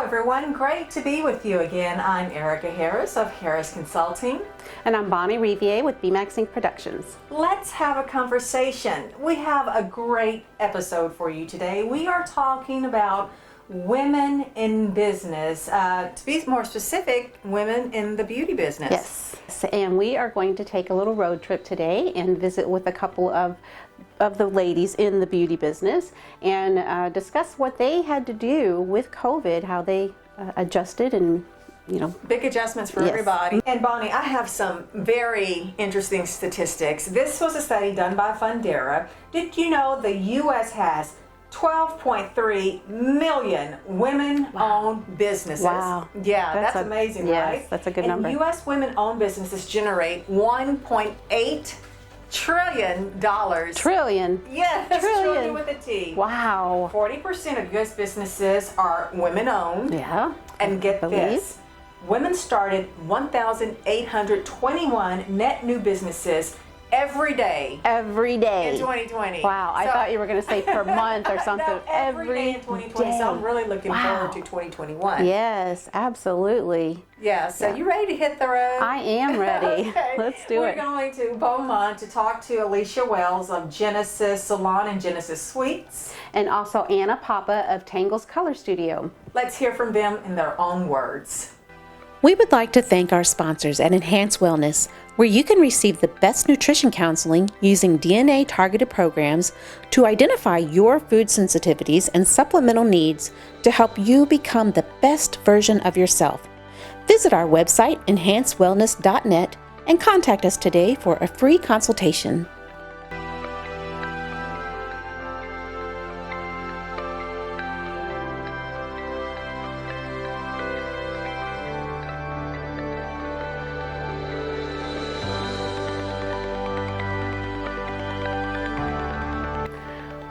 everyone, great to be with you again. I'm Erika Harris of Harris Consulting. And I'm Bonnie Riviere with Bmax Productions. Let's have a conversation. We have a great episode for you today. We are talking about women in business. To be more specific, women in the beauty business. Yes, and we are going to take a little road trip today and visit with a couple of the ladies in the beauty business and discuss what they had to do with COVID, how they adjusted and big adjustments for everybody. And Bonnie, I have some very interesting statistics. This was a study done by Vandiver. Did you know the U.S. has 12.3 million women-owned businesses? Wow. Yeah, that's amazing, right? Yes, that's a good number. U.S. women-owned businesses generate $1.8 trillion. Trillion? Yes, trillion with a T. Wow. 40% of U.S. businesses are women-owned. Yeah. And get this, women started 1,821 net new businesses every day. Every day. In 2020. Wow, I thought you were going to say per month or something. No, every day in 2020. So I'm really looking forward to 2021. Yes, absolutely. Yeah, so you ready to hit the road? I am ready. Okay. Let's do it. We're going to Beaumont to talk to Alesha Wells of Genesis Salon and Genesis Suites. And also Anna Papa of Tanglz Color Studio. Let's hear from them in their own words. We would like to thank our sponsors at Enhance Wellness, where you can receive the best nutrition counseling using DNA-targeted programs to identify your food sensitivities and supplemental needs to help you become the best version of yourself. Visit our website, enhancewellness.net, and contact us today for a free consultation.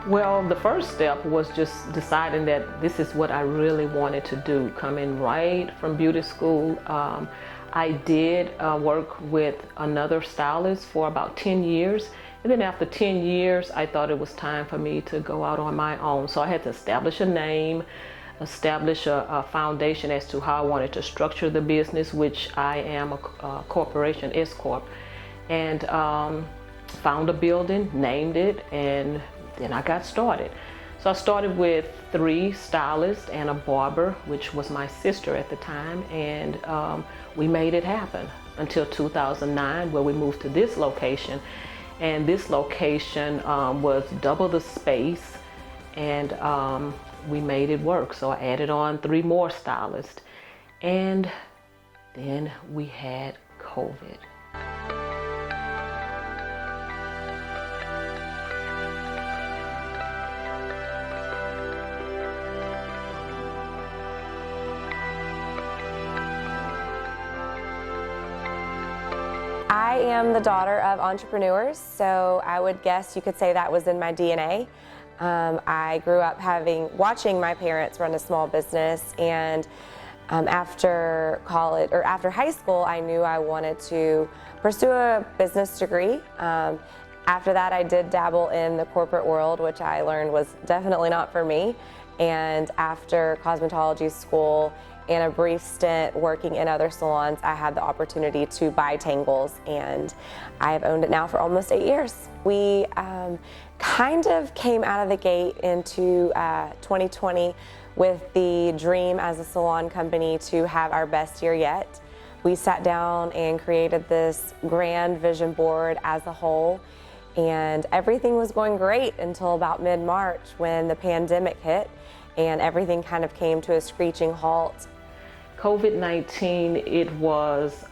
Well, the first step was just deciding that this is what I really wanted to do, coming right from beauty school. I did work with another stylist for about 10 years. And then after 10 years, I thought it was time for me to go out on my own. So I had to establish a name, establish a foundation as to how I wanted to structure the business, which I am a corporation, S-Corp. And found a building, named it, and then I got started. So I started with 3 stylists and a barber, which was my sister at the time, and we made it happen until 2009, where we moved to this location. And this location was double the space, and we made it work. So I added on 3 more stylists, and then we had COVID. I am the daughter of entrepreneurs, so I would guess you could say that was in my DNA. I grew up watching my parents run a small business, and after college or after high school, I knew I wanted to pursue a business degree. After that, I did dabble in the corporate world, which I learned was definitely not for me. And after cosmetology school and a brief stint working in other salons, I had the opportunity to buy Tanglz, and I have owned it now for almost 8 years. We kind of came out of the gate into 2020 with the dream as a salon company to have our best year yet. We sat down and created this grand vision board as a whole, and everything was going great until about mid-March when the pandemic hit and everything kind of came to a screeching halt. COVID-19, it was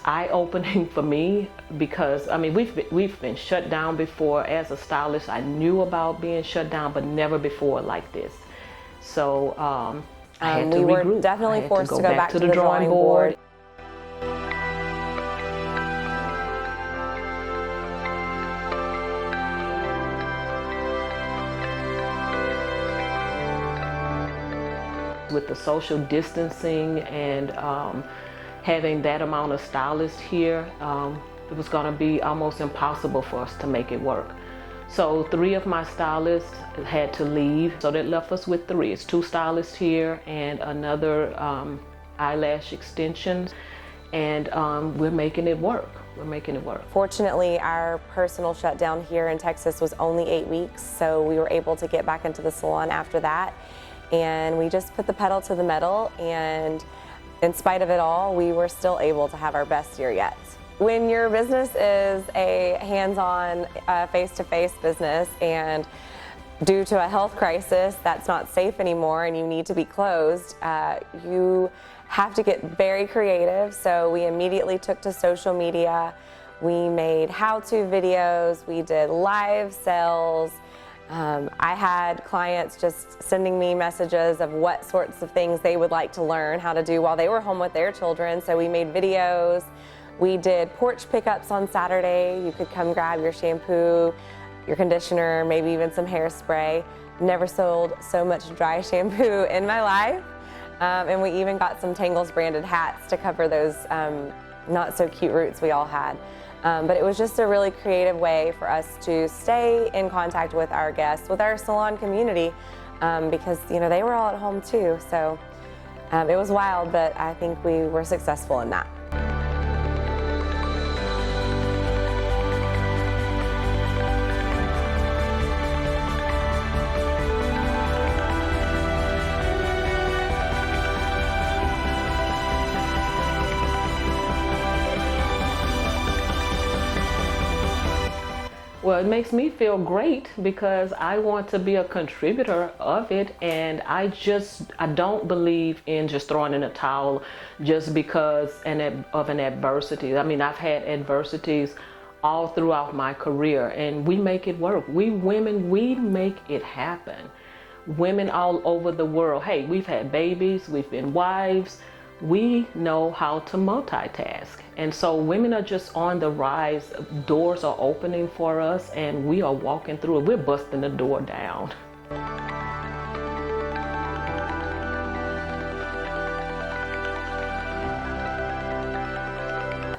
eye-opening for me because, I mean, we've been shut down before. As a stylist, I knew about being shut down, but never before like this. So I had to regroup. We were definitely forced to go back to the drawing board. With the social distancing and having that amount of stylists here, it was going to be almost impossible for us to make it work. So 3 of my stylists had to leave, so that left us with 3. It's 2 stylists here and another eyelash extensions, and we're making it work. We're making it work. Fortunately, our personal shutdown here in Texas was only 8 weeks, so we were able to get back into the salon after that, and we just put the pedal to the metal, and in spite of it all, we were still able to have our best year yet. When your business is a hands-on, face-to-face business, and due to a health crisis that's not safe anymore and you need to be closed, you have to get very creative. So we immediately took to social media. We made how-to videos. We did live sales. I had clients just sending me messages of what sorts of things they would like to learn how to do while they were home with their children. So we made videos. We did porch pickups on Saturday. You could come grab your shampoo, your conditioner, maybe even some hairspray. Never sold so much dry shampoo in my life. And we even got some Tanglz branded hats to cover those not so cute roots we all had. But it was just a really creative way for us to stay in contact with our guests, with our salon community, because they were all at home too. So it was wild, but I think we were successful in that. Well, it makes me feel great because I want to be a contributor of it, and I don't believe in just throwing in a towel just because of an adversity. I mean, I've had adversities all throughout my career, and we make it work. We women, we make it happen. Women all over the world, hey, we've had babies, we've been wives, we know how to multitask. And so women are just on the rise. Doors are opening for us and we are walking through it. We're busting the door down.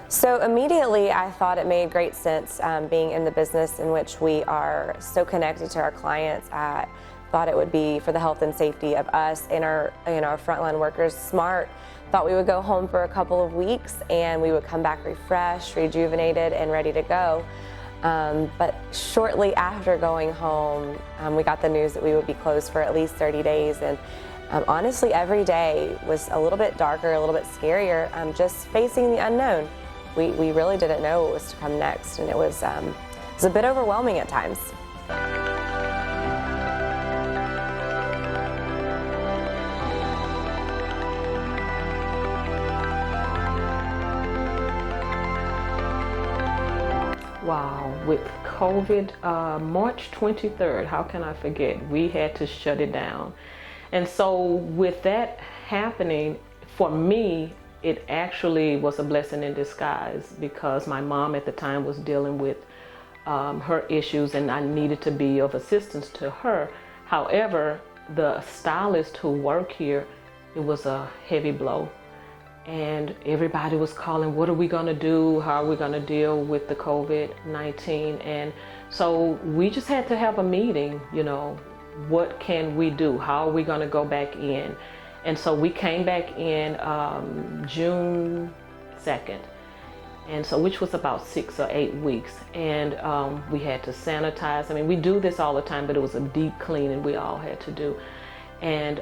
So immediately I thought it made great sense, being in the business in which we are so connected to our clients. I thought it would be for the health and safety of us and our frontline workers smart. Thought we would go home for a couple of weeks and we would come back refreshed, rejuvenated, and ready to go. But shortly after going home, we got the news that we would be closed for at least 30 days. And honestly, every day was a little bit darker, a little bit scarier, just facing the unknown. We really didn't know what was to come next, and it was a bit overwhelming at times. Wow, with COVID, March 23rd, how can I forget? We had to shut it down. And so with that happening, for me, it actually was a blessing in disguise because my mom at the time was dealing with her issues and I needed to be of assistance to her. However, the stylists who work here, it was a heavy blow. And everybody was calling, what are we gonna do? How are we gonna deal with the COVID-19? And so we just had to have a meeting, what can we do? How are we gonna go back in? And so we came back in June 2nd. And so, which was about 6 or 8 weeks. And we had to sanitize. I mean, we do this all the time, but it was a deep cleaning we all had to do. And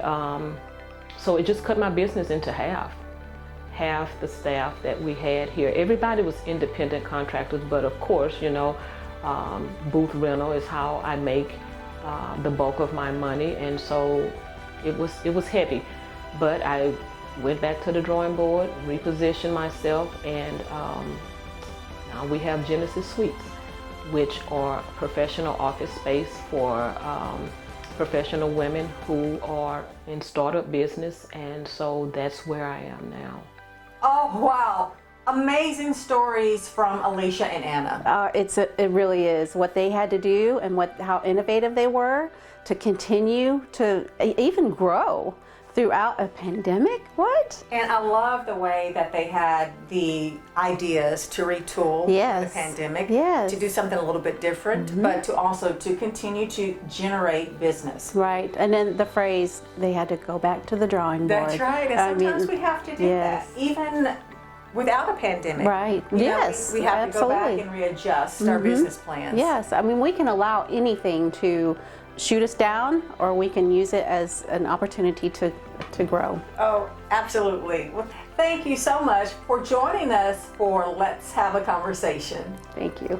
so it just cut my business into half the staff that we had here. Everybody was independent contractors, but of course, booth rental is how I make the bulk of my money, and so it was heavy. But I went back to the drawing board, repositioned myself, and now we have Genesis Suites, which are professional office space for professional women who are in startup business, and so that's where I am now. Oh, wow. Amazing stories from Alesha and Anna. It really is what they had to do and how innovative they were to continue to even grow throughout a pandemic? What? And I love the way that they had the ideas to retool for the Yes. pandemic, Yes. to do something a little bit different, but to also to continue to generate business. Right. And then the phrase, they had to go back to the drawing board. That's right. And I sometimes mean, we have to do yes. that, even without a pandemic. Right. You know, Yes, we have to go back absolutely. and readjust our business plans. Yes. I mean, we can allow anything to shoot us down, or we can use it as an opportunity to grow. Oh, absolutely. Well, thank you so much for joining us for Let's Have a Conversation. Thank you.